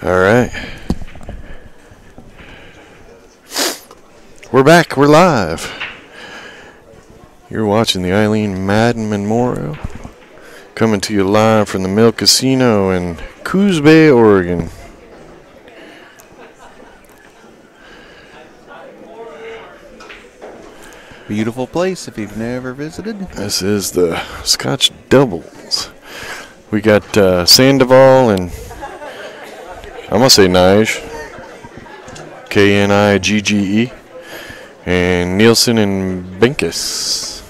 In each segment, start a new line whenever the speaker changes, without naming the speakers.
All right. We're back. We're live. You're watching the Eileen Madden Memorial. Coming to you live from the Mill Casino in Coos Bay, Oregon.
Beautiful place if you've never visited.
This is the Scotch Doubles. We got Sandoval and I'm going to say Knigge. K-N-I-G-G-E. And Nielsen and Benkis.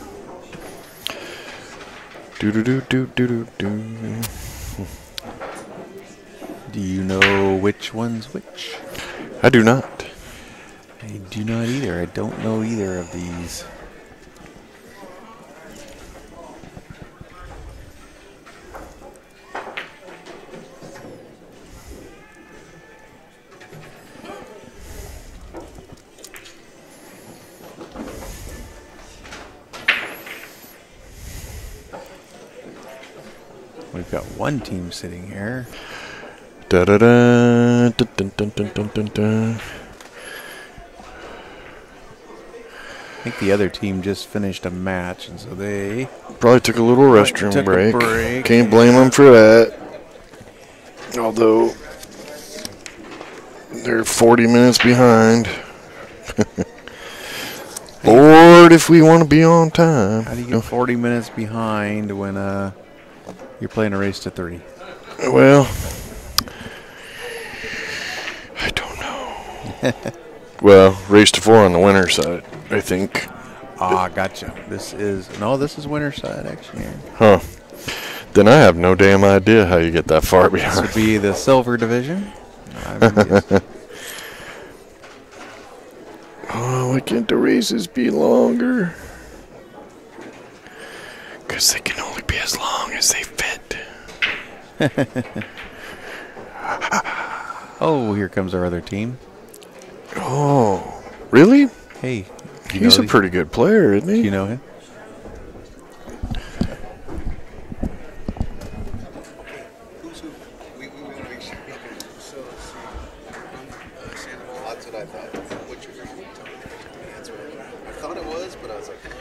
Do-do-do-do-do-do-do.
Do you know which one's which?
I do not.
I do not either. I don't know either of these. We've got one team sitting here.
Da da da dun dun dun dun dun dun dun.
I think the other team just finished a match, and so they
Probably took a little restroom
took a
break.
break.
Can't blame them for that. Although they're 40 minutes behind. Lord, if we want to be on time.
How do you get 40 minutes behind when you're playing a race to 30?
Well, I don't know. Well, race to 4 on the winner's side, I think.
Ah, gotcha. This is winner side actually.
Huh. Then I have no damn idea how you get that far
This
behind.
would be the silver division. I would guess.
Oh, why can't the races be longer? Because they can only be as long as they fit.
Oh, here comes our other team.
Oh, really?
Hey,
He's a pretty good player, isn't
Do
he?
you know him?
We want to make sure. Okay, so Sandoval. That's what I thought. What's your version? That's what I thought it was, but I was like, and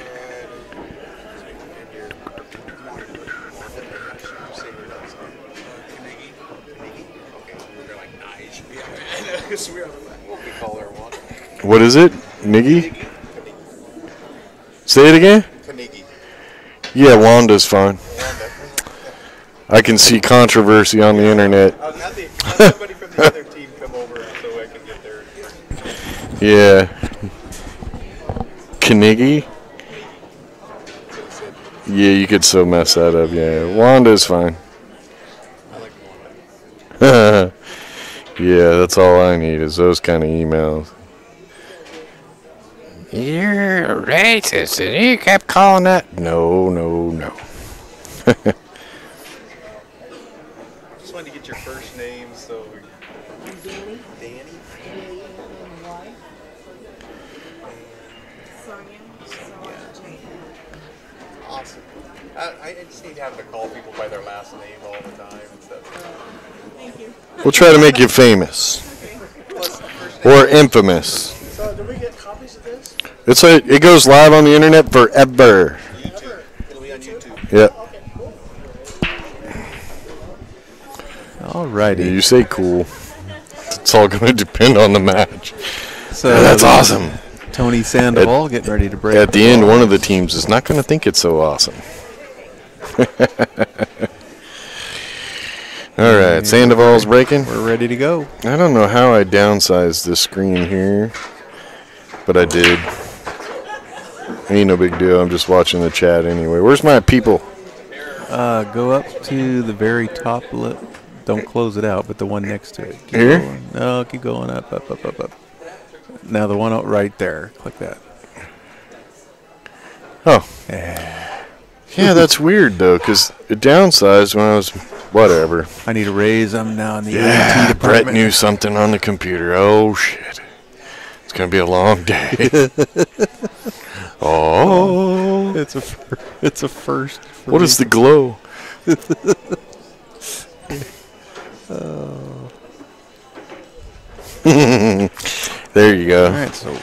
you're Okay, they're like Knigge. Yeah, so we're what we call her one.
What is it? Niggy? Say it again?
Knigge.
Yeah, Wanda's fine. I can see controversy on the internet.
Have somebody from the other team come over so I can get their.
Yeah. Knigge? Yeah, you could so mess that up, yeah. Wanda's fine.
I like Wanda.
Yeah, that's all I need is those kind of emails. You're racist, and you kept calling that. No, no, no.
Just wanted to get your first name, so.
Danny.
Danny.
D-A-N-N-Y. Sonia.
Awesome. I just hate having to call people by their last name all the time and stuff.
Thank you.
We'll try to make you famous.
Plus, the first name.
Or infamous.
So, do we get copies of this?
It goes live on the internet forever.
YouTube. It'll be on YouTube.
Yep.
Okay, cool.
Alrighty.
You say cool. It's all going to depend on the match.
So
That's awesome.
Tony Sandoval getting ready to break.
At the end, one of the teams is not going to think it's so awesome. All right, Sandoval's breaking.
We're ready to go.
I don't know how I downsized this screen here, but I did. Ain't no big deal. I'm just watching the chat anyway. Where's my people?
Go up to the very top. Don't close it out, but the one next to it. Keep
Here?
Going. No, keep going up, up, up, up, up. Now the one out right there. Click that.
Oh. Yeah, that's weird, though, because it downsized when I was whatever.
I need to raise them now in the
Yeah,
AT department.
Brett knew something on the computer. Oh, shit. It's going to be a long day. Oh.
It's a first. For
What
me.
is the glow? There you go.
All right, so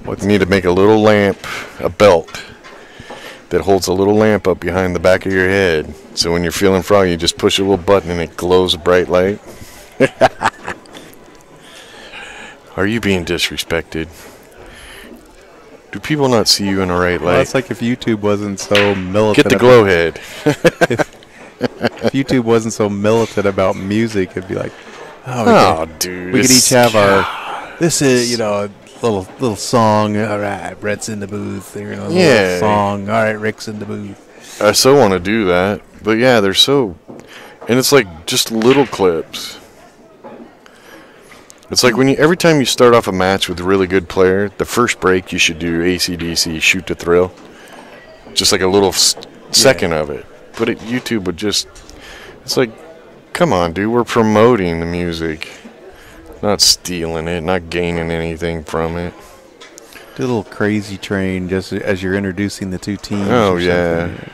You need to make a little lamp, a belt that holds a little lamp up behind the back of your head. So when you're feeling froggy, you just push a little button and it glows a bright light. Are you being disrespected? Do people not see you in the right light?
well, it's like if YouTube wasn't so militant.
Get the glow head.
If YouTube wasn't so militant about music, it'd be like,
Oh, dude.
we could each have our. This is, a little song. All right, Brett's in the booth. Little song. All right, Rick's in the booth.
I so want to do that. But yeah, they're so. And it's like just little clips. It's like every time you start off a match with a really good player, the first break you should do AC/DC, Shoot to Thrill. Just like a little second of it. But YouTube would just. It's like, come on, dude, we're promoting the music. Not stealing it, not gaining anything from it.
Do a little crazy train just as you're introducing the two teams.
Oh,
or
yeah.
something.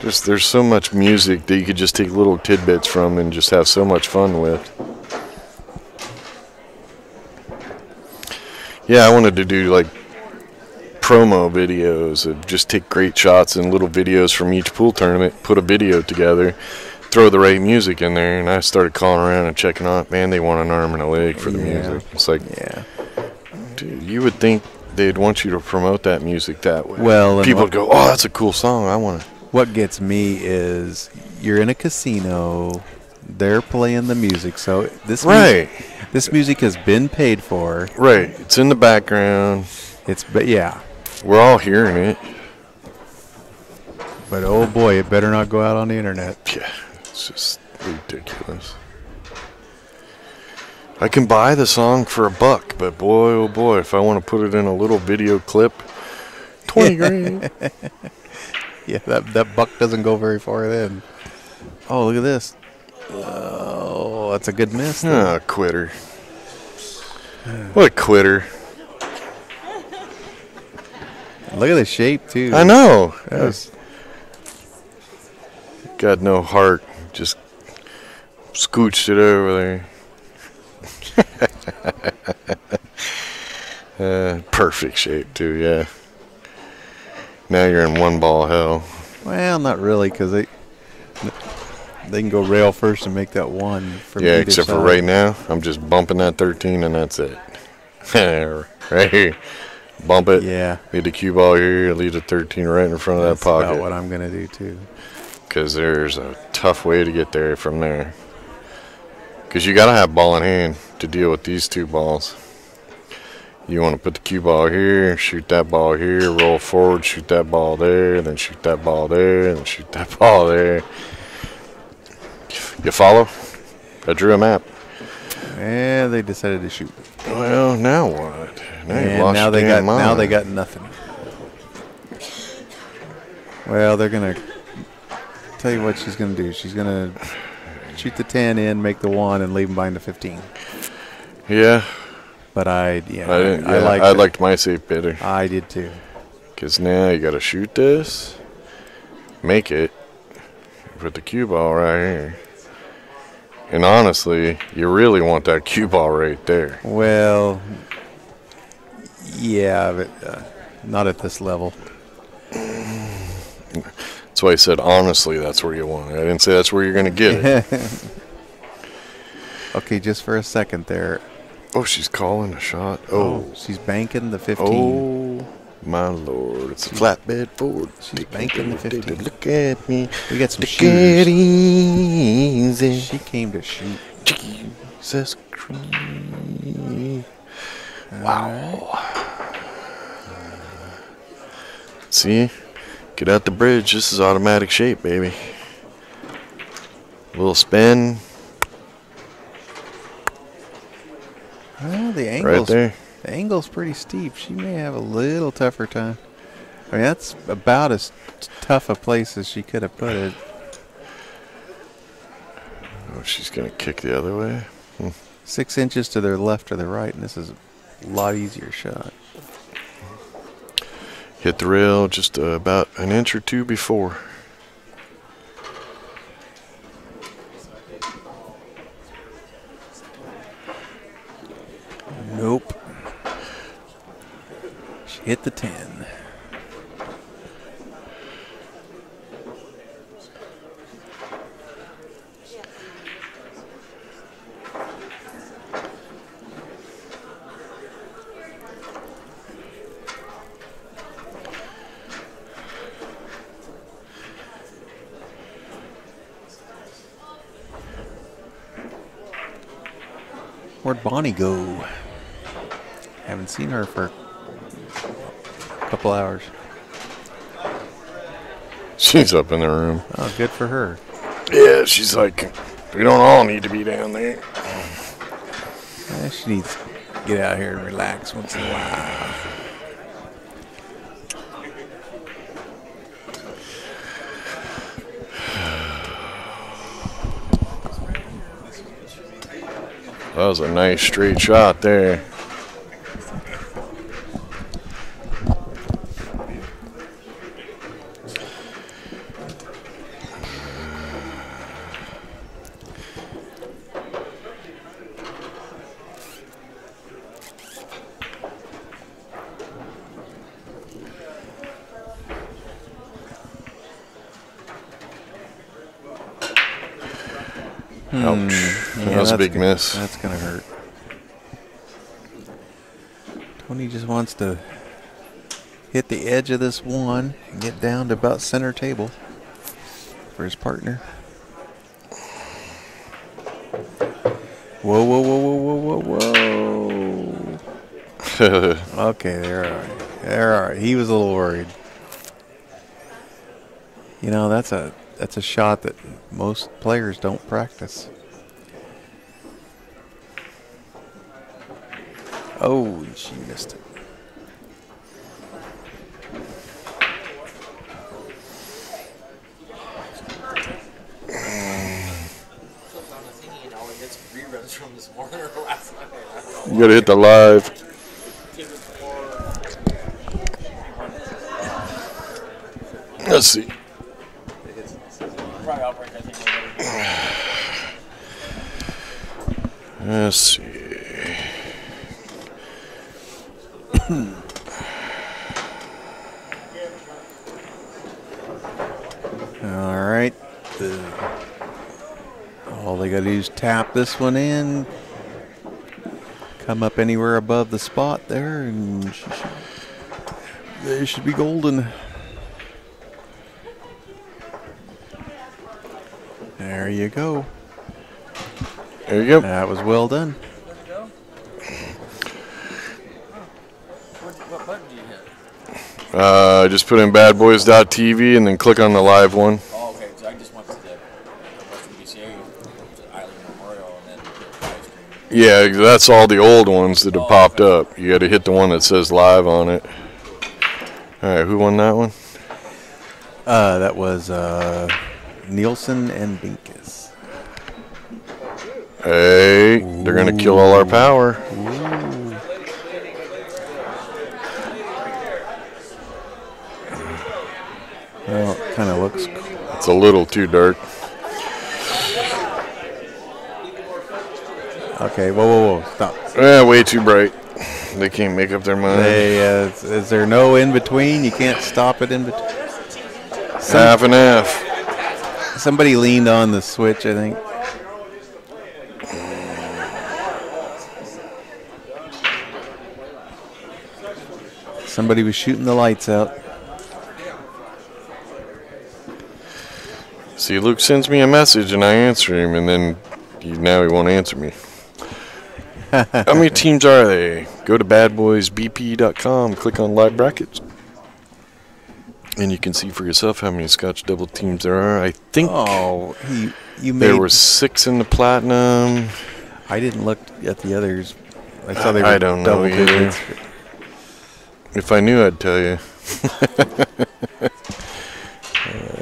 Just there's so much music that you could just take little tidbits from and just have so much fun with. Yeah, I wanted to do like promo videos of just take great shots and little videos from each pool tournament, put a video together, throw the right music in there, and I started calling around and checking out. Man, they want an arm and a leg for the music. It's like, dude, you would think they'd want you to promote that music that way.
Well,
people would go, "Oh, that's a cool song. I want to."
What gets me is you're in a casino, they're playing the music, so this music has been paid for.
Right, it's in the background.
We're
all hearing it.
But oh boy, it better not go out on the internet.
Yeah, it's just ridiculous. I can buy the song for $1, but boy, oh boy, if I want to put it in a little video clip, 20 grand.
Yeah, that buck doesn't go very far then. Oh, look at this. Oh, that's a good miss.
Oh, quitter. What a quitter.
Look at the shape, too.
I know. Got no heart. Just scooched it over there. Perfect shape, too, yeah. Now you're in one ball hell.
Well, not really, because they can go rail first and make that one. From
yeah,
either
except
side.
for right now, I'm just bumping that 13 and that's it. Right here. Bump it.
Yeah.
Leave the cue ball here. Leave the 13 right in front of that pocket.
That's about what I'm going to do, too.
Because there's a tough way to get there from there. Because you got to have ball in hand to deal with these two balls. You want to put the cue ball here, shoot that ball here, roll forward, shoot that ball there, then shoot that ball there, and shoot that ball there. You follow? I drew a map.
Yeah, they decided to shoot.
Well, now what?
Now they got nothing. Well, they're gonna tell you what she's gonna do. She's gonna shoot the 10 in, make the 1, and leave them behind the 15.
Yeah.
But I
liked my safe better.
I did too.
Because now you got to shoot this, make it, put the cue ball right here. And honestly, you really want that cue ball right there.
Well, yeah, but not at this level.
That's why I said, honestly, that's where you want it. I didn't say that's where you're going to get it.
Okay, just for a second there.
Oh, she's calling a shot. Oh.
She's banking the 15.
Oh, my Lord. It's a flatbed forward.
She's banking the 15.
Look at me.
We got some
Look
shooters.
at easy.
She came to shoot.
Jesus Christ. Wow. See? Get out the bridge. This is automatic shape, baby. A little spin.
Well, the angle's pretty steep. She may have a little tougher time. I mean, that's about as tough a place as she could have put it.
Oh, she's going to kick the other way.
6 inches to their left or their right, and this is a lot easier shot.
Hit the rail just about an inch or two before.
hit the 10. Where'd Bonnie go? Haven't seen her for a couple hours.
She's up in the room.
Oh, good for her.
Yeah, she's like, we don't all need to be down there.
Yeah, she needs to get out here and relax once in a while.
That was a nice straight shot there. Ouch. That was a big miss.
That's going to hurt. Tony just wants to hit the edge of this one and get down to about center table for his partner. Whoa, whoa, whoa, whoa, whoa, whoa, whoa. Okay, they're all right. They're all right. He was a little worried. You know, that's a shot that most players don't practice. Oh, she missed it.
You gotta hit the live. Let's see. Let's see.
All right. All they got to do is tap this one in. Come up anywhere above the spot there, and they should be golden. There you go.
There you go.
That was well done.
What button do you hit?
Just put in BadBoys.tv and then click on the live one.
Oh, okay. So I just went to the Western BCA, to Eileen Memorial, and then the live stream.
Yeah, that's all the old ones that have popped up. You got to hit the one that says live on it. All right, who won that one?
That was Nielsen and Benkis.
Hey, they're going to kill all our power.
Well, it kind of looks cool.
It's a little too dark.
Okay, whoa, stop.
Way too bright. They can't make up their mind.
Is there no in between? You can't stop it in between?
Half and half.
Somebody leaned on the switch, I think. Somebody was shooting the lights out.
See, Luke sends me a message and I answer him, and then now he won't answer me. How many teams are they? Go to badboysbp.com, click on live brackets, and you can see for yourself how many Scotch double teams there are. I think there were 6 in the platinum.
I didn't look at the others. I saw they were
I don't know
double
either.
digits.
If I knew, I'd tell you.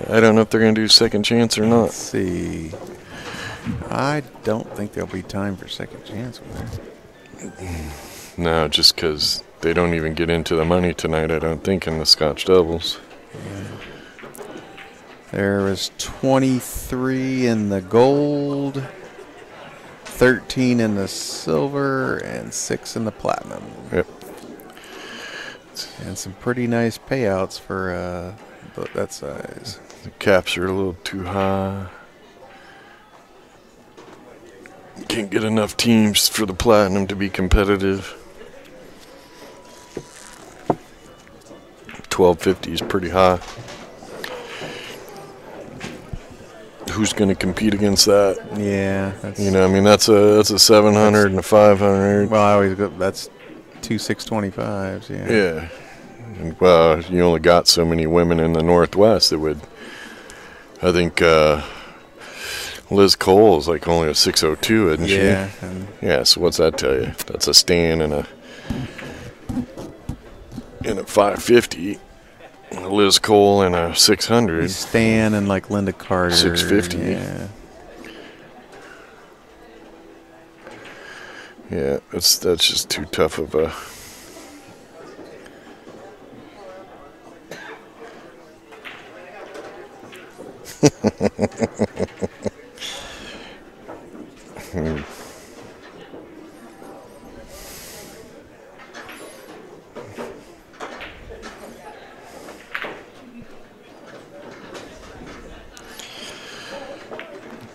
I don't know if they're going to do second chance or not.
Let's see. I don't think there'll be time for second chance with her.
No, just because they don't even get into the money tonight, I don't think, in the Scotch doubles.
Yeah. There was 23 in the gold, 13 in the silver, and 6 in the platinum.
Yep.
And some pretty nice payouts for that size.
The caps are a little too high. Can't get enough teams for the platinum to be competitive. $12.50 is pretty high. Who's going to compete against that?
Yeah,
you know, I mean, that's a 700 and a 500.
Well, I always go. That's 2 625s. Yeah.
Yeah. And, well, you only got so many women in the Northwest that would. I think Liz Cole is like only a 602, isn't she?
Yeah.
Yeah. So what's that tell you? That's a Stan and a 550. Liz Cole and a 600.
Stan and like Linda Carter.
650.
Yeah.
Yeah, that's just too tough of a.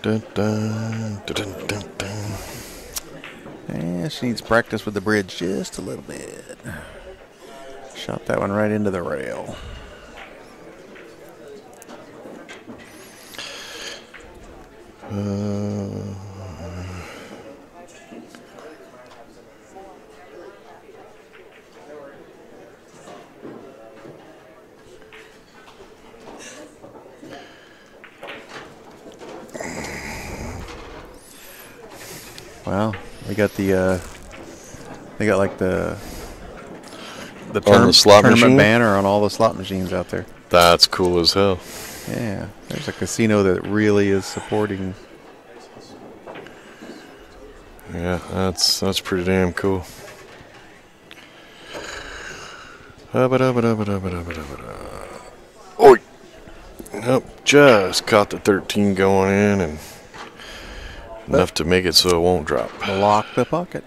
Dun, dun, dun, dun, dun, dun.
Yeah, she needs practice with the bridge just a little bit. Shot that one right into the rail. Wow, they got they got like the
slot
tournament
machine?
banner on all the slot machines out there.
That's cool as hell.
Yeah, there's a casino that really is supporting.
Yeah, that's pretty damn cool. Oi! Nope, just caught the 13 going in and enough to make it so it won't drop.
Lock the pocket.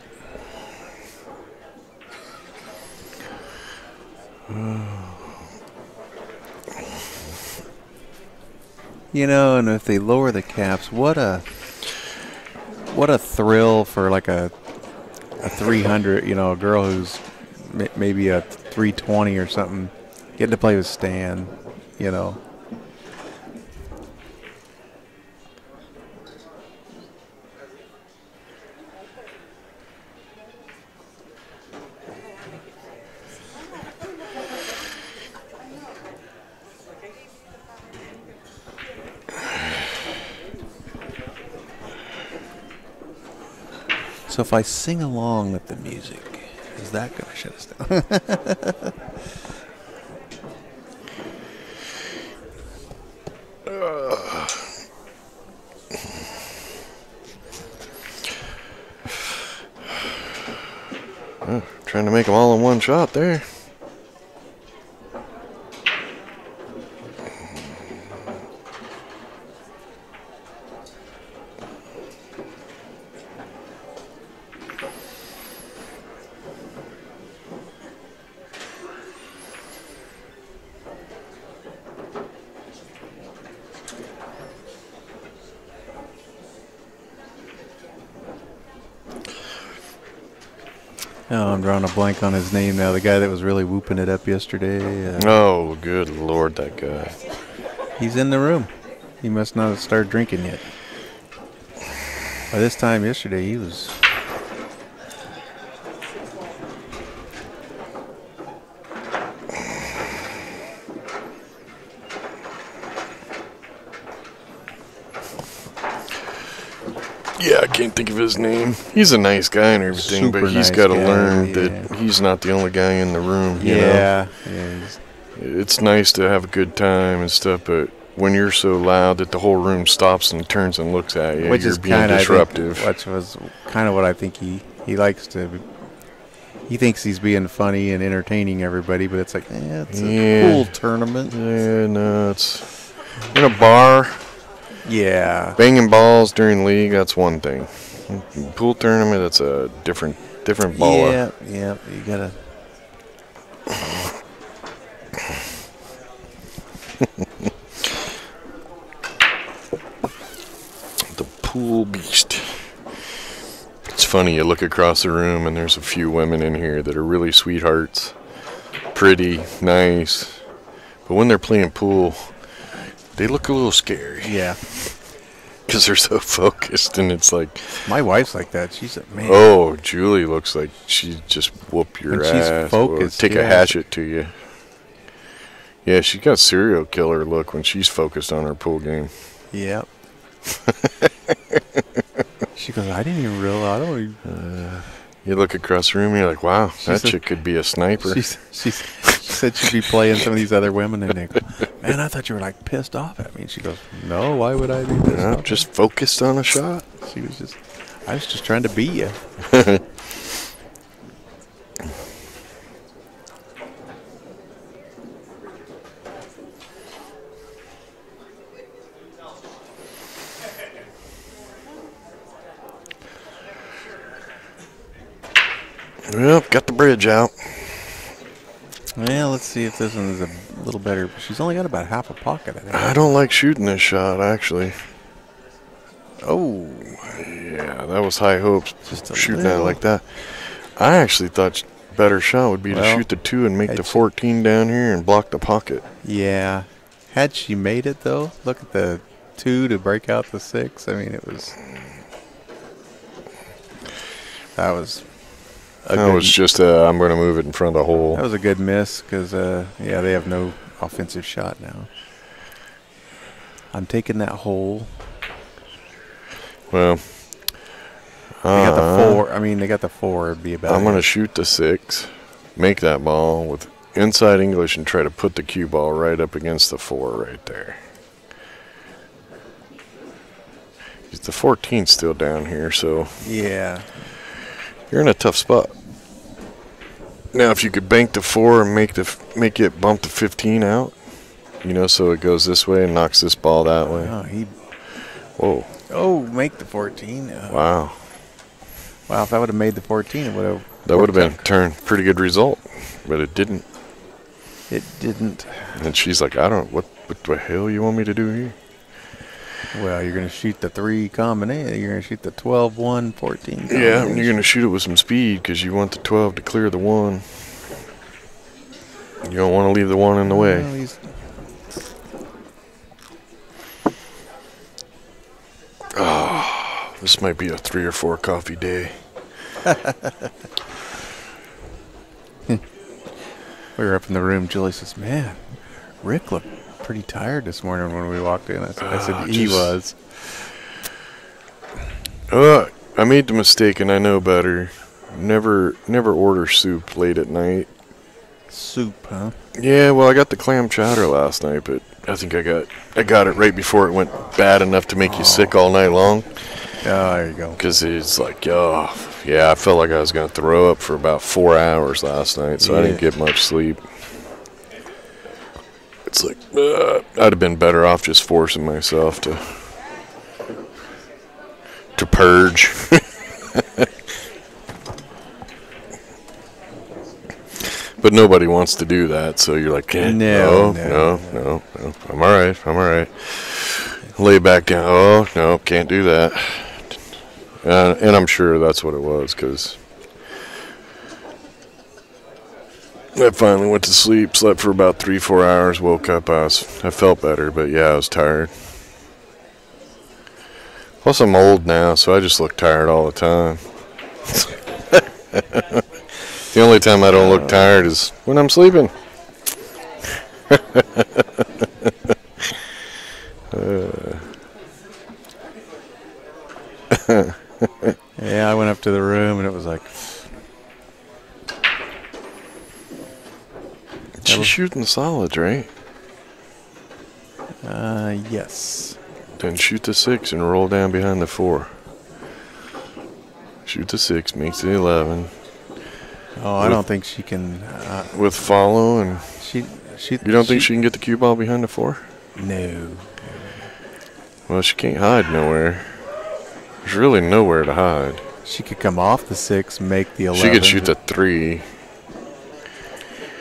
You know, and if they lower the caps, what a thrill for like a 300, you know, a girl who's maybe a 320 or something, getting to play with Stan, you know. So if I sing along with the music, is that going to shut us down?
Trying to make them all in one shot there.
Oh, I'm drawing a blank on his name now. The guy that was really whooping it up yesterday.
Oh, good Lord, that guy.
He's in the room. He must not have started drinking yet. By this time yesterday, he was...
Yeah, I can't think of his name. He's a nice guy and everything,
Super
but he's
nice
got to
guy,
learn
yeah.
that he's not the only guy in the room. You know?
Yeah.
It's nice to have a good time and stuff, but when you're so loud that the whole room stops and turns and looks at you,
Which
you're
is
being
kind of
disruptive.
which was kind of what I think he likes to. He thinks he's being funny and entertaining everybody, but it's like, it's a pool tournament.
Yeah, no, it's in a bar.
Yeah.
Banging balls during league, that's one thing. Pool tournament, that's a different ball.
Yeah, you gotta.
The pool beast. It's funny, you look across the room and there's a few women in here that are really sweethearts. Pretty, nice. But when they're playing pool, they look a little scary.
Yeah.
Because they're so focused, and it's like...
My wife's like that. She's a man.
Oh, Julie looks like she'd just whoop your
when
ass.
she's focused,
or take a hatchet to you. Yeah, she's got serial killer look when she's focused on her pool game.
Yep. She goes, I didn't even realize. I don't even...
You look across the room and you're like, wow, that
said-
chick could be a sniper.
She said she'd be playing some of these other women, and they go, man, I thought you were like pissed off at me. And she goes, no, why would I be pissed
No,
off?
just focused on a shot.
I was just trying to beat you.
Well, got the bridge out.
Well, let's see if this one is a little better. She's only got about half a pocket, I think.
I don't like shooting this shot, actually.
Oh,
Yeah, that was high hopes.
Just a
Shooting at it
little.
like that. I actually thought better shot would be to
Well,
shoot the 2 and make
had
the
she-
14 down here and block the pocket.
yeah. Had she made it, though, look at the 2 to break out the 6. I mean, it was... That was...
That was just, I'm going to move it in front of the hole.
That was a good miss because, yeah, they have no offensive shot now. I'm taking that hole.
Well,
They got the 4. I mean, they got the 4. It'd be about
I'm going to
it.
shoot the 6, make that ball with inside English and try to put the cue ball right up against the 4 right there. The 14's still down here, so
Yeah.
you're in a tough spot. Now, if you could bank the 4 and make it bump the 15 out, so it goes this way and knocks this ball that way.
Oh,
Whoa!
Oh, make the 14.
Wow,
Wow, if I would have made the 14, it would have...
that would have been turned pretty good result, but it didn't.
It didn't.
And she's like, I don't. What the hell you want me to do here?
Well, you're going to shoot the 3 combination. You're going to shoot the 12, 1, 14
Yeah,
combination.
and you're going to shoot it with some speed because you want the 12 to clear the 1. You don't want to leave the 1 in the way.
Well, he's-
This might be a 3 or 4 coffee day.
We were up in the room. Julie says, man, Rick looked pretty tired this morning when we walked in. I said he was.
I made the mistake and I know better. Never order soup late at night.
Soup, huh?
Yeah, well, I got the clam chowder last night, but I think I got it right before it went bad enough to make you sick all night long.
Oh, there you go.
Because it's like, oh, yeah, I felt like I was going to throw up for about 4 hours last night, so I didn't get much sleep. It's like, I'd have been better off just forcing myself to purge. But nobody wants to do that, so you're like, no. I'm all right. Lay back down. Oh, no, can't do that. And I'm sure that's what it was, because I finally went to sleep, slept for about 3-4 hours, woke up, I felt better, but yeah, I was tired. Plus, I'm old now, so I just look tired all the time. The only time I don't look tired is when I'm sleeping.
Yeah, I went up to the room and it was like...
She's shooting solids, right?
Yes.
Then shoot the 6 and roll down behind the 4. Shoot the 6, makes the 11.
Oh, I don't think she can...
With follow and...
You
You don't think she can get the cue ball behind the 4?
No.
Well, she can't hide nowhere. There's really nowhere to hide.
She could come off the 6, make the 11.
She could shoot the 3.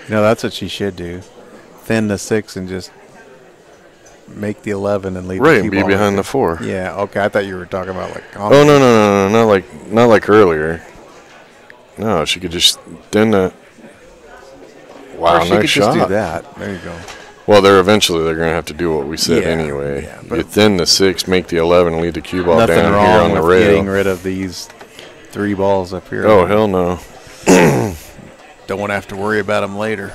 No, that's what she should do. thin the 6 and just make the 11 and leave
Right,
the
and
cue
be
ball
behind
there.
the 4.
Yeah, okay. I thought you were talking about like.
Oh no, not like earlier. No, she could just thin the. Wow,
or she
nice
could
shot.
just do that. There you go.
Well, they're going to have to do what we said
Yeah,
anyway.
yeah, but
you thin the 6, make the 11, lead the cue ball
Nothing
down
wrong
here on
with
the rail.
getting rid of these 3 balls up here.
Oh, hell no.
Don't want to have to worry about them later.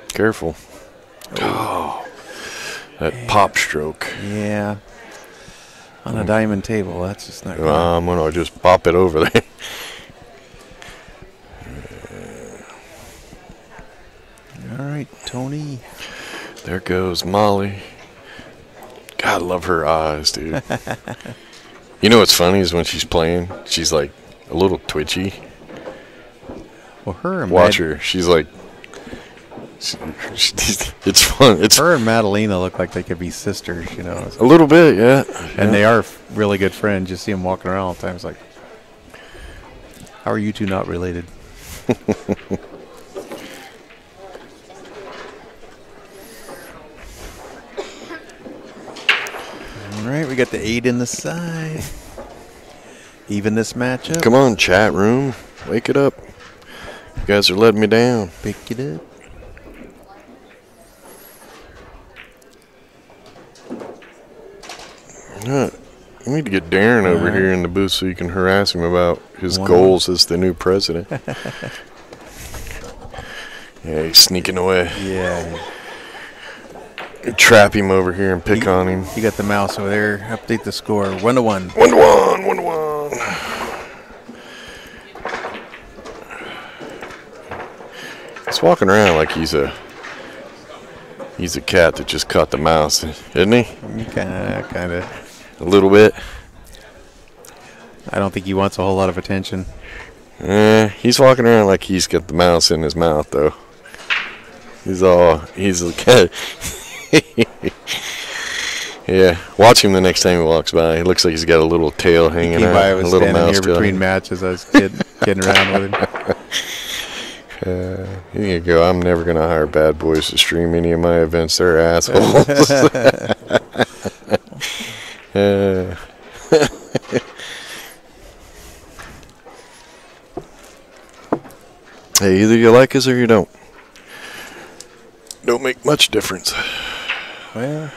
Careful. Oh, that pop stroke.
Yeah. On a diamond table, that's just not good.
I'm going to just pop it over there.
All right, Tony.
There goes Molly. God, I love her eyes, dude. You know what's funny is when she's playing, she's like a little twitchy.
Well, her and
Watch her. She's like, it's fun. It's
her and Madalena look like they could be sisters, you know.
a little bit, yeah.
And they are really good friends. You see them walking around all the time. It's like, how are you two not related? All right, we got the 8 in the side. Even this matchup.
Come on, chat room. Wake it up. You guys are letting me down.
Pick it up.
We need to get Darren over here in the booth so you can harass him about his
Wow.
goals as the new president. Yeah, he's sneaking away.
Yeah.
Trap him over here and pick on him.
You got the mouse over there. Update the score. 1-1.
1-1, 1-1. He's walking around like he's a cat that just caught the mouse, isn't he?
Kind of.
A little bit.
I don't think he wants a whole lot of attention.
He's walking around like he's got the mouse in his mouth, though. He's a cat. Yeah, watch him the next time he walks by. He looks like he's got a little tail hanging out.
I was
a little
standing
mouse
here
tail.
between matches. I was kidding around with him.
Here you go. I'm never going to hire Bad Boys to stream any of my events. They're assholes. Hey, either you like us or you don't. Don't make much difference.
Well,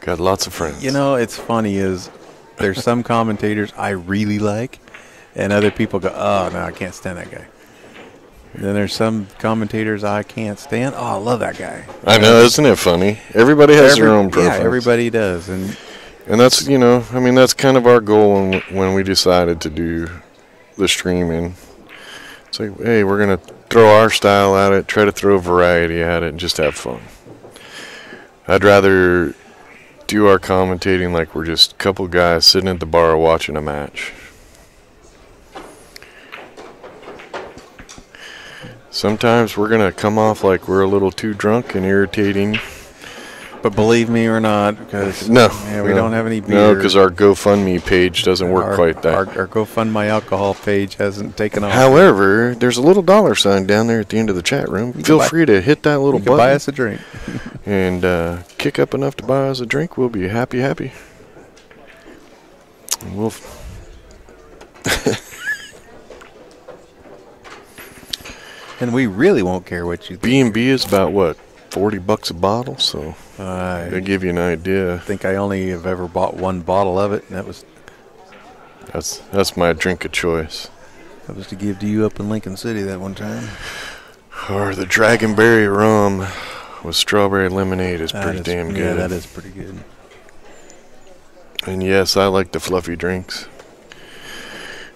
Got lots of friends.
you know, it's funny is there's some commentators I really like, and other people go, oh, no, I can't stand that guy. And then there's some commentators I can't stand. Oh, I love that guy.
I know, isn't it funny? Everybody has their own preference.
Yeah, everybody does. And
that's, you know, I mean, that's kind of our goal when we decided to do the streaming. It's like, hey, we're going to throw our style at it, try to throw variety at it, and just have fun. I'd rather do our commentating like we're just a couple guys sitting at the bar watching a match. Sometimes we're going to come off like we're a little too drunk and irritating.
But believe me or not, because
No.
we don't have any beer.
No, because our GoFundMe page doesn't work quite that.
Our GoFund alcohol page hasn't taken off.
However, there's a little dollar sign down there at the end of the chat room. Feel free to hit that little
you can
button
buy us a drink.
and kick up enough to buy us a drink. We'll be happy. And we'll.
And we really won't care what you think.
B&B is about what, $40 a bottle, so
I
they give you an idea.
think I only have ever bought one bottle of it, and that was
That's my drink of choice.
to give to you up in Lincoln City that one time.
Or the Dragonberry rum with strawberry lemonade is pretty damn good.
Yeah, that is pretty good.
And yes, I like the fluffy drinks.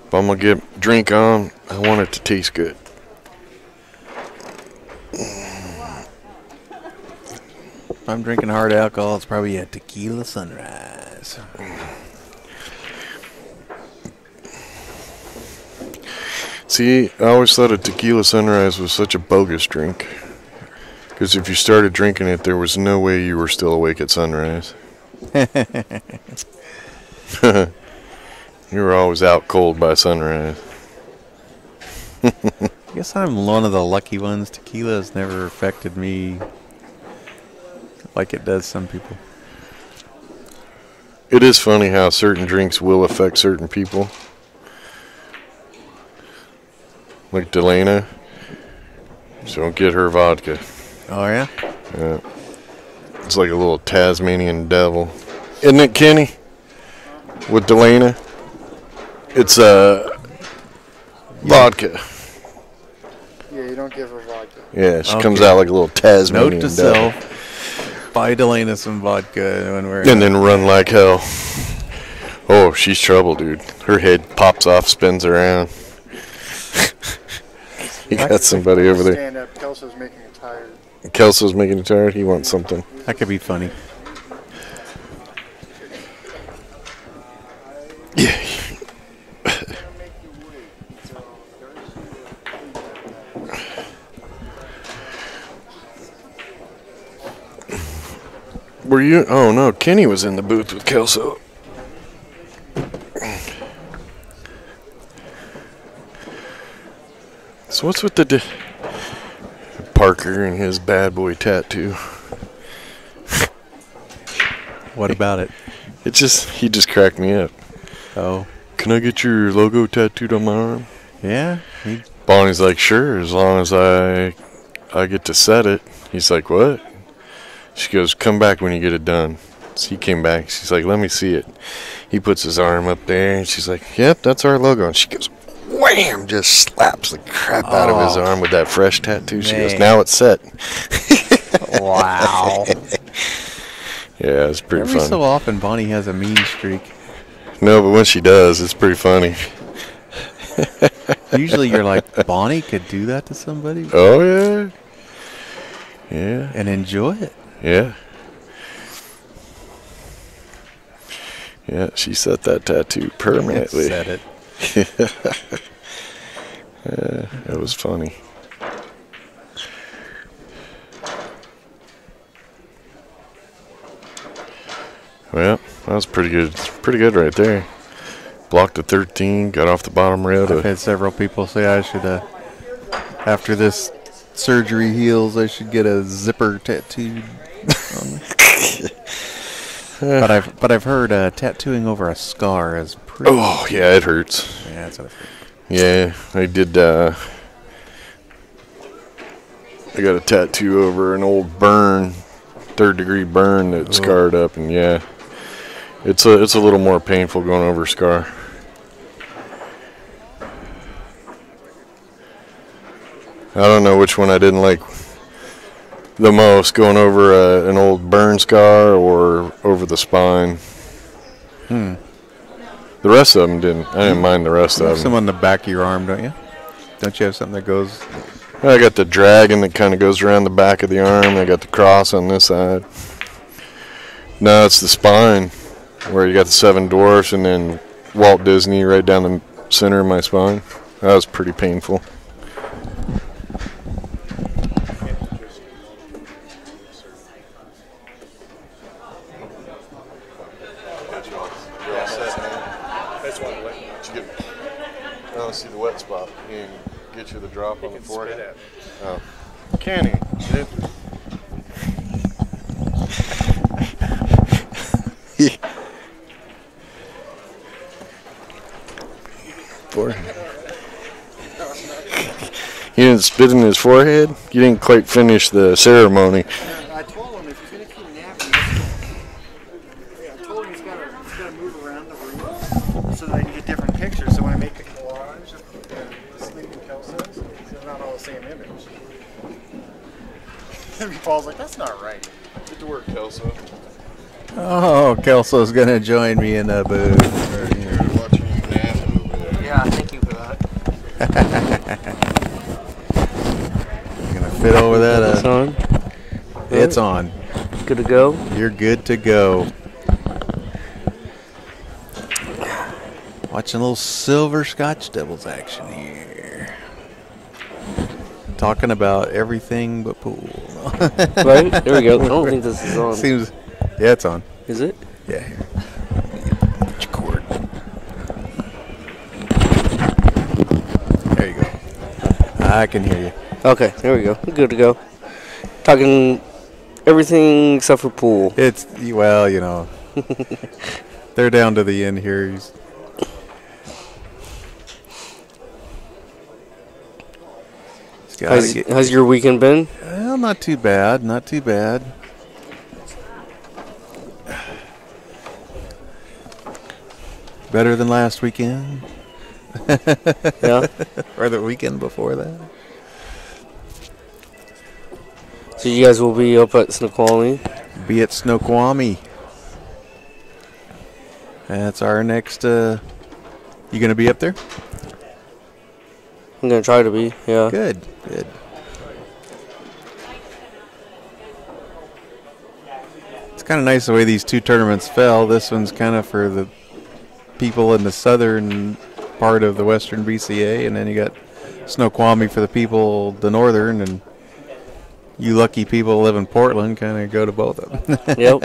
If I'm going to get drink on, I want it to taste good.
If I'm drinking hard alcohol, it's probably a tequila sunrise.
See, I always thought a tequila sunrise was such a bogus drink. Because if you started drinking it, there was no way you were still awake at sunrise. You were always out cold by sunrise.
I guess I'm one of the lucky ones. Tequila has never affected me like it does some people.
It is funny how certain drinks will affect certain people. Like Delana. So don't get her vodka.
Oh, yeah?
Yeah. It's like a little Tasmanian devil. Isn't it, Kenny? With Delana? It's vodka.
Yeah, you don't give her vodka.
Yeah, she
Okay.
comes out like a little Tasmanian
Note to
devil.
self. Buy Delana some vodka when we're
And then run like hell. Oh, she's trouble, dude. Her head pops off, spins around. You got somebody over there.
Stand up. Kelso's making it tired.
Kelso's making it tired. He wants something.
That could be funny.
Yeah. Were you? Oh no, Kenny was in the booth with Kelso. So what's with the Parker and his bad boy tattoo?
What about it?
He just cracked me up.
Oh,
Can I get your logo tattooed on my arm?
yeah?
Bonnie's like, sure, as long as I get to set it. He's like, what? She goes, come back when you get it done. So he came back. She's like, let me see it. He puts his arm up there, and she's like, yep, that's our logo. And she goes, wham, just slaps the crap out of his arm with that fresh tattoo. She goes,
man.
now it's set.
Wow.
Yeah, it's pretty
Every
funny.
so often, Bonnie has a mean streak.
No, but when she does, it's pretty funny.
Usually you're like, Bonnie could do that to somebody
Oh, yeah. Yeah.
and enjoy it.
Yeah. Yeah, she set that tattoo permanently.
Said it.
Yeah, it was funny. Well, that was pretty good. Pretty good right there. Blocked the 13, got off the bottom rail.
I've had several people say I should, after this surgery heals, I should get a zipper tattooed on me. But I've heard tattooing over a scar is pretty.
Oh, yeah, it hurts.
Yeah, that's what I've heard.
Yeah, I did. I got a tattoo over an old burn, 3rd-degree burn that scarred up, and yeah, it's a little more painful going over a scar. I don't know which one I didn't like the most, going over an old burn scar or over the spine. The rest of them didn't. I didn't mind the rest
You
of
have
them.
some on the back of your arm, don't you? Don't you have something that goes?
I got the dragon that kind of goes around the back of the arm. I got the cross on this side. No, it's the spine, where you got the 7 dwarfs and then Walt Disney right down the center of my spine. That was pretty painful.
That's one way.
I don't see the wet spot. You can get you the drop on the forehead.
Spit
Oh. Can he? Forehead. He didn't spit in his forehead? You didn't quite finish the ceremony.
I told him if he's gonna keep napping, I told him he's gotta move around the room so that I can get different pictures. So when I make the collage of the sleep and Kelso's, it's not all the same image. And Paul's like, that's not right.
Get to work, Kelso.
Oh, Kelso's gonna join me in the booth.
Watching you nap over there.
Yeah, thank you for that.
Gonna fit over that.
It's on.
It's on.
Good to go.
You're good to go. Watching a little silver Scotch Devils action here. Talking about everything but pool.
Right? There we go. I don't think this is on.
Seems, yeah, it's on.
Is it?
Yeah. Here. Get your cord. There you go. I can hear you.
Okay, there we go. We're good to go. Talking everything except for pool.
It's, well, you know, they're down to the end here.
How's your weekend been?
Well, not too bad. Not too bad. Better than last weekend.
Yeah.
Or the weekend before that.
So you guys will be up at Snoqualmie?
Be at Snoqualmie. That's our next. You gonna be up there?
I'm gonna try to be. Yeah.
Good. Good. It's kind of nice the way these two tournaments fell. This one's kind of for the people in the southern part of the western BCA, and then you got Snoqualmie for the people, the northern, and you lucky people who live in Portland kind of go to both of them.
Yep.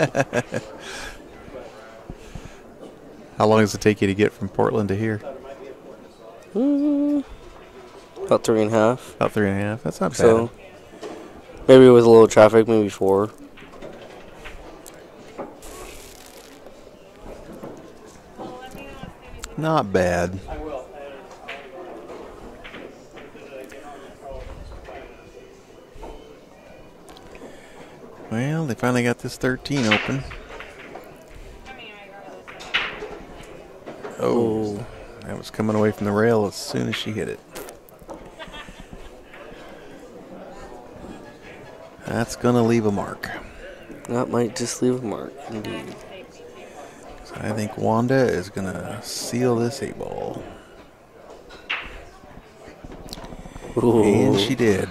How long does it take you to get from Portland to here?
About 3.5.
About 3.5. That's not bad.
So maybe with a little traffic, maybe 4.
Not bad. Well, they finally got this 13 open. Oh, that was coming away from the rail as soon as she hit it. That's going to leave a mark.
That might just leave a mark, indeed.
So I think Wanda is going to seal this 8-ball.
Ooh.
And she did.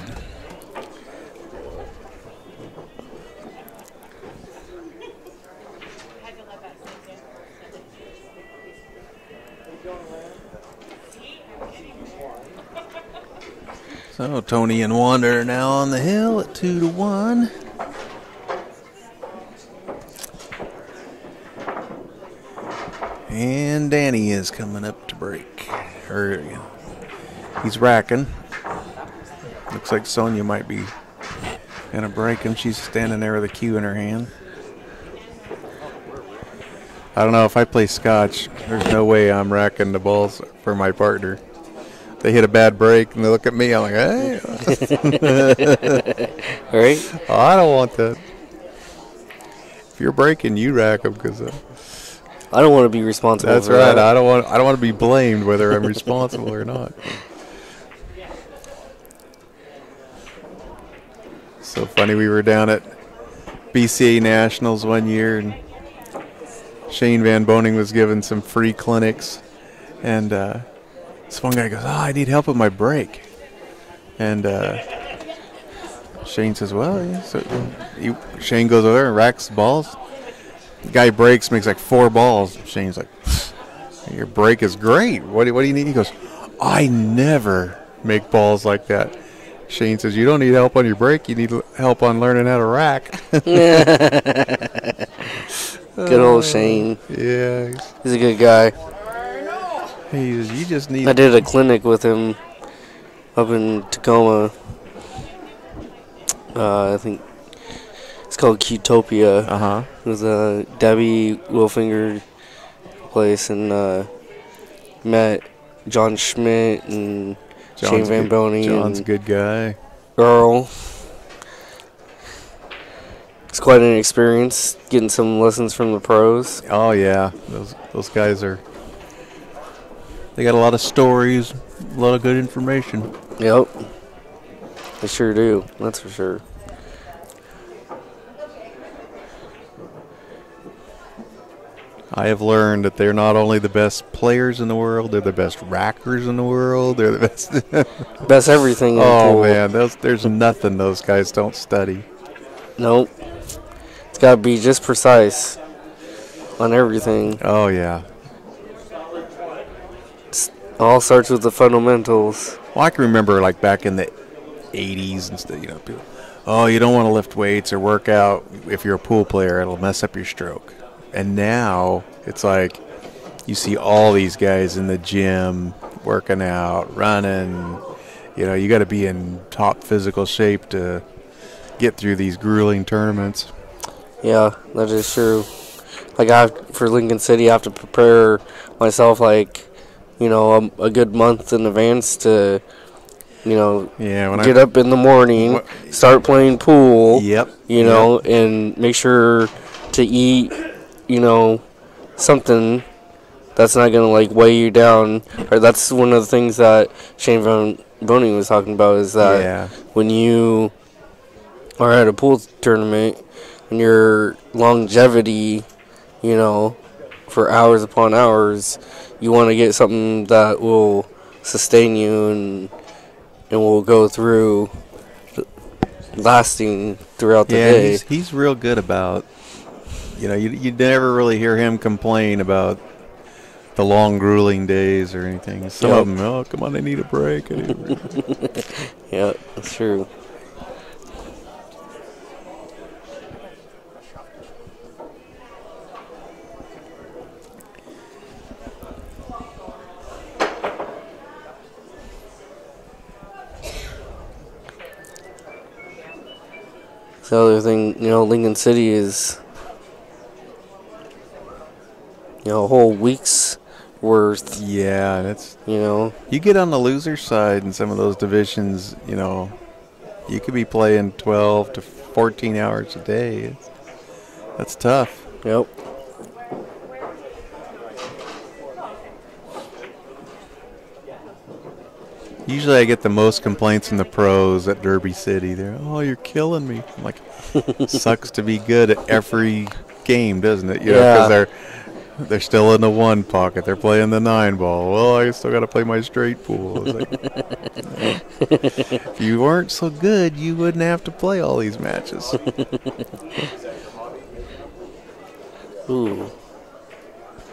So Tony and Wanda are now on the hill at 2-1. And Danny is coming up to break. He's racking. Looks like Sonia might be gonna break him. She's standing there with a cue in her hand. I don't know, if I play scotch, there's no way I'm racking the balls for my partner. They hit a bad break and they look at me, I'm like, hey.
All right.
Oh, I don't want that. If you're breaking, you rack them because
I don't want to be responsible.
that's
for
right.
That.
I don't want to be blamed whether I'm responsible or not. So funny, we were down at BCA Nationals one year, and Shane Van Boning was giving some free clinics, and this one guy goes, I need help with my break. And Shane says, well, yeah. So Shane goes over there and racks the balls. The guy breaks, makes like 4 balls. Shane's like, your break is great. What do you need? He goes, I never make balls like that. Shane says, you don't need help on your break. You need help on learning how to rack.
Good old Shane.
Yeah.
He's a good guy.
He says, you just need...
I did a clinic with him up in Tacoma. I think it's called Qtopia.
Uh-huh.
It was a Debbie Wilfinger place, and met John Schmidt and Shane Van Boney.
John's a
and
good guy.
Earl. It's quite an experience getting some lessons from the pros.
Oh, yeah. Those guys are... They got a lot of stories, a lot of good information.
Yep. They sure do. That's for sure.
I have learned that they're not only the best players in the world, they're the best rackers in the world. They're the best.
Best everything in the
Oh,
pool.
man. There's nothing those guys don't study.
Nope. It's got to be just precise on everything.
Oh, yeah.
All starts with the fundamentals.
Well, I can remember, like, back in the 80s and stuff, people, oh, you don't want to lift weights or work out if you're a pool player. It'll mess up your stroke. And now it's like you see all these guys in the gym working out, running, you got to be in top physical shape to get through these grueling tournaments.
Yeah, that is true. Like for Lincoln City, I have to prepare myself like, a good month in advance to, get up in the morning, start playing pool.
Yep.
And make sure to eat, something that's not gonna like weigh you down. Or that's one of the things that Shane Von Boning was talking about is that when you are at a pool tournament and your longevity, for hours upon hours, you want to get something that will sustain you and will go through lasting throughout the day.
He's real good about, you never really hear him complain about the long, grueling days or anything. Some of them, oh, come on, I need a break.
Yeah, that's true. The other thing, Lincoln City is, a whole week's worth.
Yeah, that's,
You
get on the loser side in some of those divisions, you could be playing 12 to 14 hours a day. That's tough.
Yep.
Usually I get the most complaints in the pros at Derby City. They're, oh, you're killing me. I'm like, sucks to be good at every game, doesn't it? Because they're still in the 1 pocket. They're playing the 9 ball. Well, I still got to play my straight pool. It's like, if you weren't so good, you wouldn't have to play all these matches.
Ooh.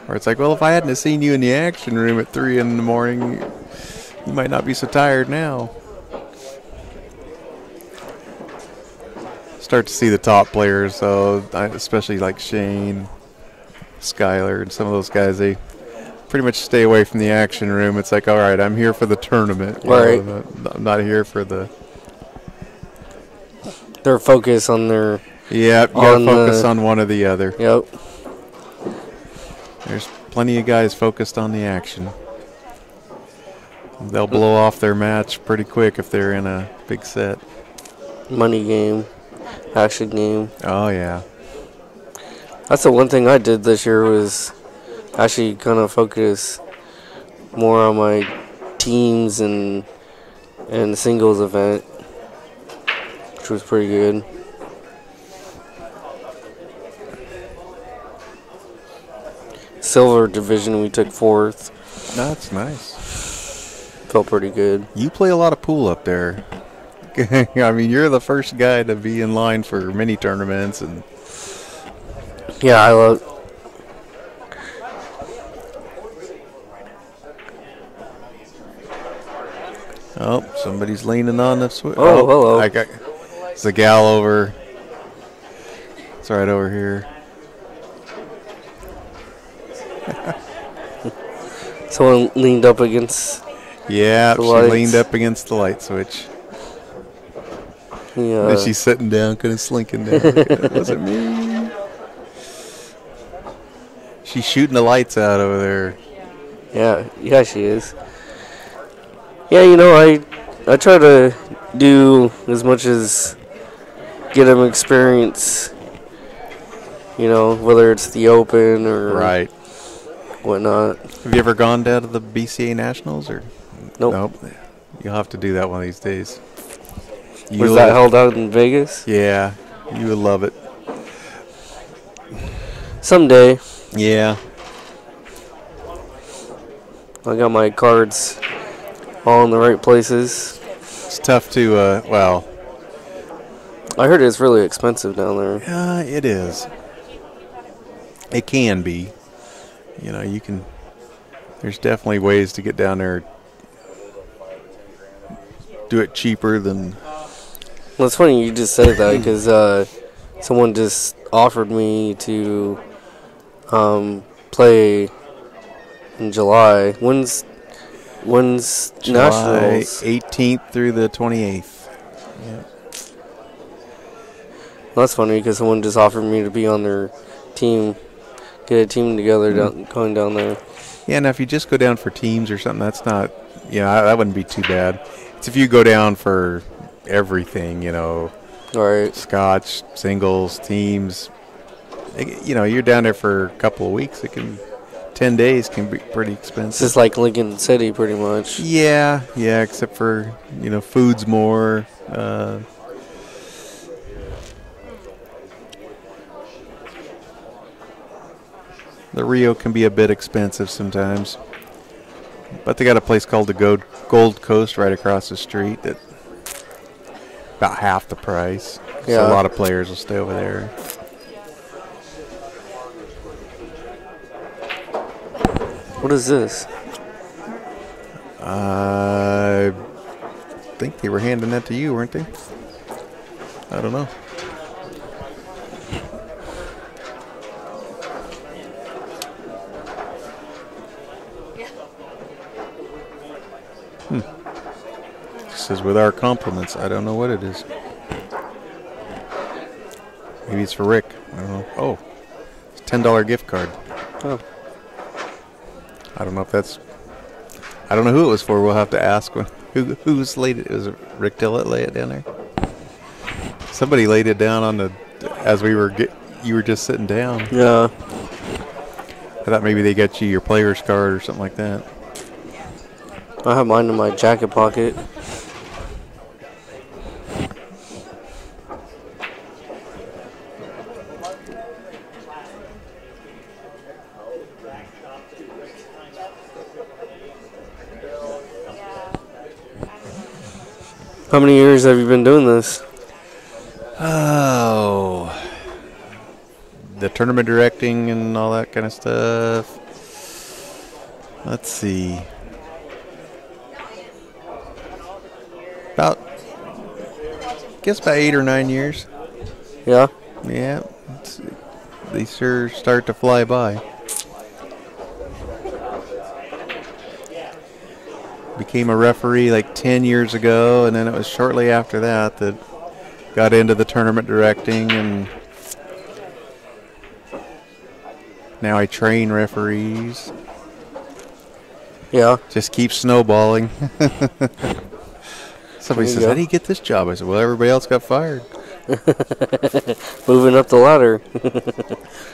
Or it's like, well, if I hadn't have seen you in the action room at 3 in the morning, you might not be so tired now. Start to see the top players, so especially like Shane, Skyler, and some of those guys, they pretty much stay away from the action room. It's like, all right, I'm here for the tournament.
Right.
I'm not here for the...
Their focus on their...
Yeah, you got to focus on one or the other.
Yep.
There's plenty of guys focused on the action. They'll blow off their match pretty quick if they're in a big set.
Money game, action game.
Oh, yeah.
That's the one thing I did this year was actually kind of focus more on my teams and singles event, which was pretty good. Silver division, we took 4th.
That's nice.
Felt pretty good.
You play a lot of pool up there. I mean, you're the first guy to be in line for mini tournaments, and
yeah, I love.
Oh, somebody's leaning on the switch.
Oh, hello.
It's a gal over. It's right over here.
Someone leaned up against.
Yeah, she
lights.
leaned up against the light switch.
Yeah.
And she's sitting down, kind of slinking down. It wasn't me. She's shooting the lights out over there.
Yeah, she is. Yeah, I try to do as much as get them experience. Whether it's the Open or
Right.
whatnot.
Have you ever gone down to the BCA Nationals or?
Nope.
You'll have to do that one of these days.
Was that held out in Vegas?
Yeah, you would love it.
Someday.
Yeah.
I got my cards all in the right places.
It's tough to,
I heard it's really expensive down there.
Yeah, it is. It can be. You can. There's definitely ways to get down there. Do it cheaper than.
Well, it's funny you just said that because someone just offered me to play in July. When's
July
Nationals?
18th through the 28th. Yeah.
Well, that's funny because someone just offered me to be on their team, get a team together going down there.
Yeah, now if you just go down for teams or something, that's not, that wouldn't be too bad. It's if you go down for everything,
All right.
Scotch, singles, teams. You're down there for a couple of weeks. 10 days can be pretty expensive.
It's just like Lincoln City, pretty much.
Yeah, except for, food's more. The Rio can be a bit expensive sometimes. But they got a place called the Gold Coast right across the street that about half the price.
Yeah.
So a lot of players will stay over there.
What is this?
I think they were handing that to you, weren't they? I don't know. Says with our compliments. I don't know what it is. Maybe it's for Rick. I don't know. Oh, it's a $10 gift card.
Oh.
I don't know if that's. I don't know who it was for. We'll have to ask who's laid it. Was it Rick Dillett lay it down there? Somebody laid it down on the as we were you were just sitting down.
Yeah.
I thought maybe they got you your player's card or something like that.
I have mine in my jacket pocket. How many years have you been doing this?
Oh, the tournament directing and all that kind of stuff. Let's see. About 8 or 9 years.
Yeah?
Yeah. They sure start to fly by. Became a referee like 10 years ago, and then it was shortly after that got into the tournament directing, and now I train referees.
Yeah.
Just keep snowballing. Somebody says, how do you get this job? I said, well, everybody else got fired.
Moving up the ladder.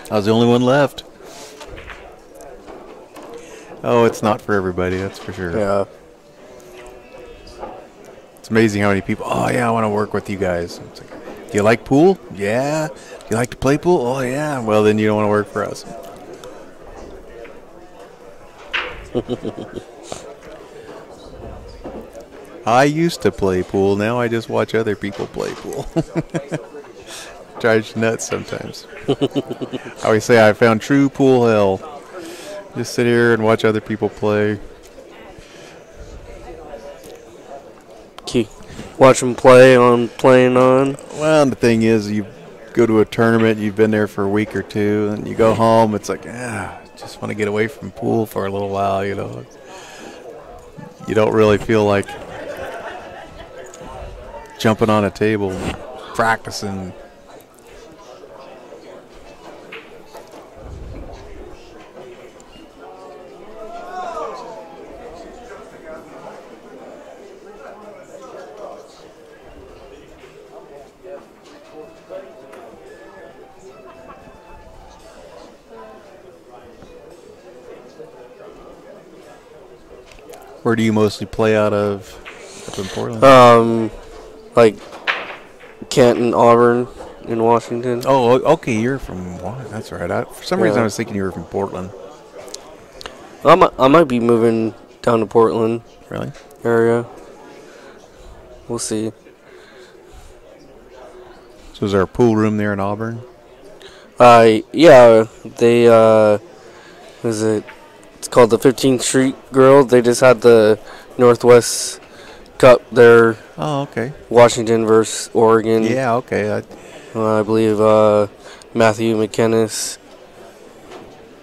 I was the only one left. Oh, it's not for everybody, that's for sure.
Yeah.
It's amazing how many people, oh, yeah, I want to work with you guys. It's like, do you like pool? Yeah. Do you like to play pool? Oh, yeah. Well, then you don't want to work for us. I used to play pool. Now I just watch other people play pool. Drives you nuts sometimes. I always say I found true pool hell. Just sit here and watch other people play.
Watch them playing on.
Well, the thing is, you go to a tournament, you've been there for a week or two, and you go home, it's like, just want to get away from pool for a little while, You don't really feel like jumping on a table, practicing. Where do you mostly play out of up in Portland?
Like Canton, Auburn, in Washington.
Oh, okay, you're from Washington. That's right. For some reason I was thinking you were from Portland.
I might be moving down to Portland.
Really?
Area. We'll see.
So is there a pool room there in Auburn?
Yeah, they it's called the 15th Street Grill. They just had the Northwest Cup there.
Oh, okay.
Washington versus Oregon.
Yeah, okay.
I believe Matthew McKinnis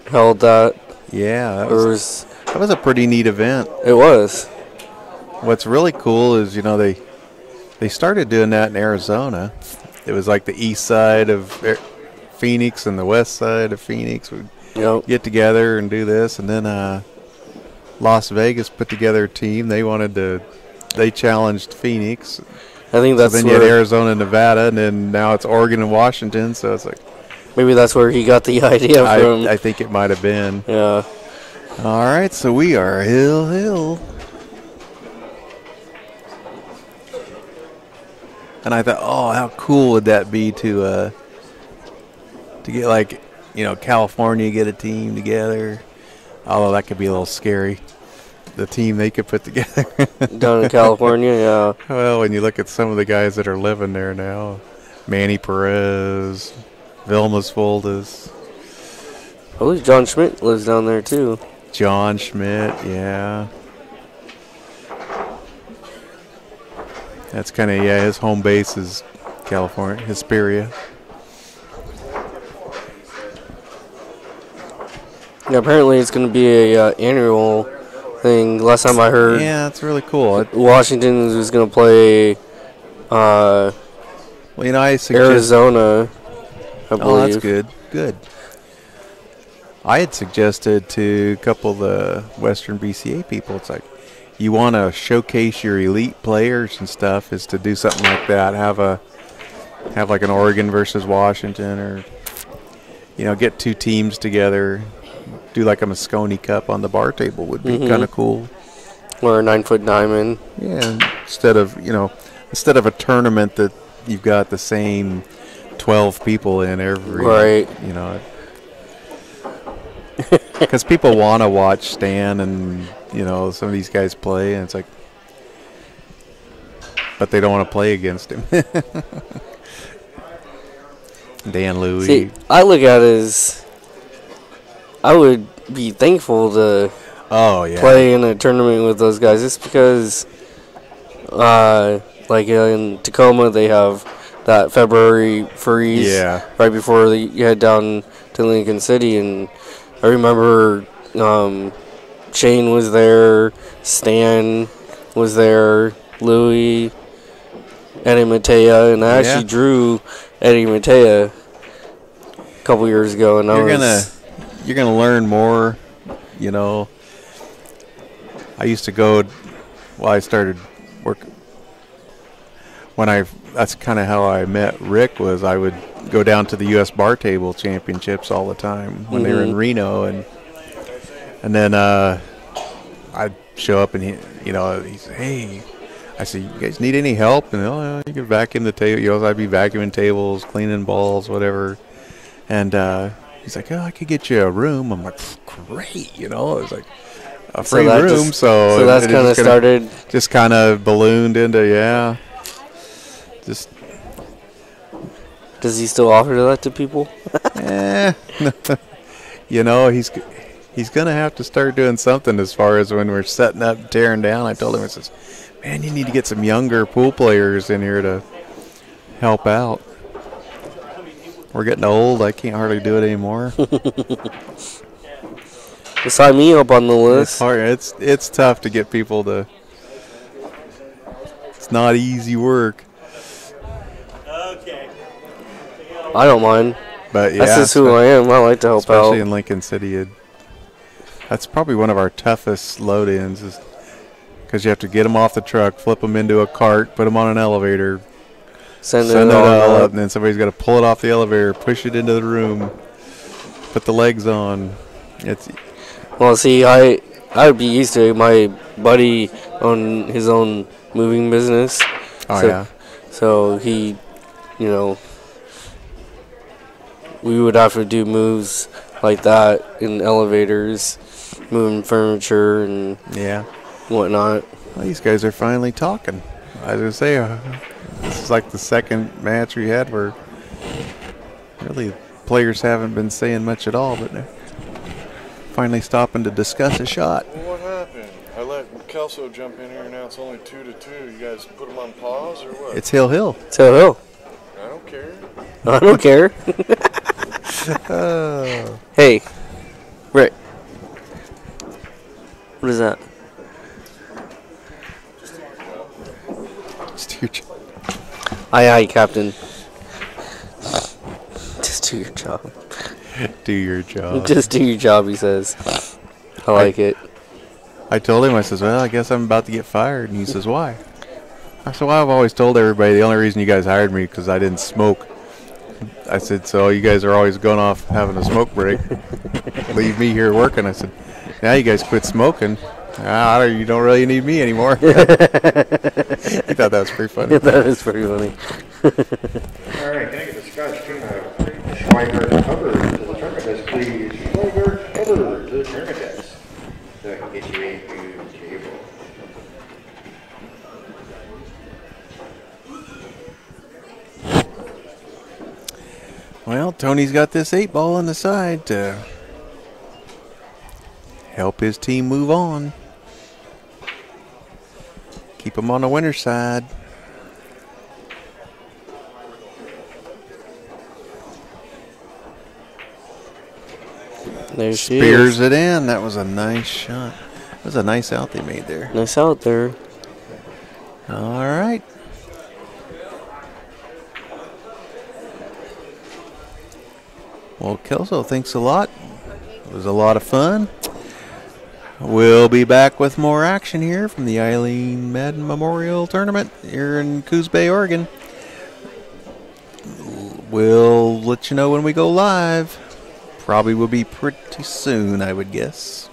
held that.
Yeah,
There was
That was a pretty neat event.
It was.
What's really cool is, you know, they started doing that in Arizona. It was like the east side of Phoenix and the west side of Phoenix would get together and do this. And then Las Vegas put together a team. They challenged Phoenix.
I think that's
then you had Arizona and Nevada, and then now it's Oregon and Washington. So it's like
maybe that's where he got the idea from.
I think it might have been.
Yeah.
All right, so we are Hill. And I thought, oh, how cool would that be to get, like, you know, California get a team together. Although that could be a little scary. The team they could put together.
Down in California, yeah.
Well, when you look at some of the guys that are living there now, Manny Perez, Vilmas Voldes.
I believe John Schmidt lives down there, too.
John Schmidt, yeah. That's kind of, his home base is California, Hesperia.
Yeah, apparently it's going to be a annual thing. Last time I heard,
yeah, it's really cool.
Washington was going to play
well, you know, I suggest
Arizona, I believe.
Oh, that's good. Good. I had suggested to a couple of the Western BCA people, it's like, you want to showcase your elite players and stuff, is to do something like that. Have like an Oregon versus Washington, or, you know, get two teams together. Do like a Moscone Cup on the bar table would be kind of cool.
Or a 9-foot diamond.
Yeah, instead of a tournament that you've got the same 12 people in every,
right?
You know, because people want to watch Stan and, you know, some of these guys play, and it's like, but they don't want to play against him. Dan Louie.
See, I look at it as I would be thankful to play in a tournament with those guys, just because, like in Tacoma, they have that February freeze right before you head down to Lincoln City, and I remember Shane was there, Stan was there, Louie, Eddie Matea, and I actually drew Eddie Matea a couple years ago, and
you're gonna learn more. You know, I used to go. Well, I started work that's kind of how I met Rick. Was I would go down to the U.S. Bar Table Championships all the time when they were in Reno, and then I'd show up and he'd say, hey, I said, you guys need any help? And you can vacuum the table. You know, I'd be vacuuming tables, cleaning balls, whatever. And he's like, oh, I could get you a room. I'm like, great, you know. It was like a free room. So
that's kind of started.
Just kind of ballooned into, just.
Does he still offer that to people?
You know, he's going to have to start doing something as far as when we're setting up, tearing down. I told him, I says, man, you need to get some younger pool players in here to help out. We're getting old. I can't hardly do it anymore.
Sign me up on the list.
It's hard. It's tough to get people to. It's not easy work.
I don't mind.
But
that's just who I am. I like to help
especially
out.
Especially in Lincoln City. That's probably one of our toughest load-ins, is because you have to get them off the truck, flip them into a cart, put them on an elevator, send it all up, and then somebody's got to pull it off the elevator, push it into the room, put the legs on.
Well, see, I would be used to it. My buddy owned his own moving business. So he, you know, we would have to do moves like that in elevators, moving furniture and whatnot.
Well, these guys are finally talking. I was going to say, this is like the second match we had where really players haven't been saying much at all, but they're finally stopping to discuss a shot.
Well, what happened? I let Kelso jump in here, and now it's only 2-2. You guys put him on pause or what?
It's Hill.
It's Hill.
I don't care.
I don't care. Hey, Rick. is that?
Just do your job.
Aye, aye, Captain. Just do your job.
Do your job.
Just do your job, he says. I like it.
I told him, I says, well, I guess I'm about to get fired. And he says, why? I said, well, I've always told everybody the only reason you guys hired me because I didn't smoke. I said, so you guys are always going off having a smoke break. Leave me here working. I said, now you guys quit smoking. You don't really need me anymore. He thought that was pretty funny.
That is pretty funny.
All right, can I get the Scotch tuna Schweigert cover to the tournament desk, please? Schweigert cover to the tournament desk. So I can get you into the table.
Well, Tony's got this 8-ball on the side to help his team move on. Keep him on the winner's side.
There she
Spears
is.
it in. That was a nice shot. That was a nice out they made there.
Nice out there.
All right. Well, Kelso, thanks a lot. It was a lot of fun. We'll be back with more action here from the Eileen Madden Memorial Tournament here in Coos Bay, Oregon. We'll let you know when we go live. Probably will be pretty soon, I would guess.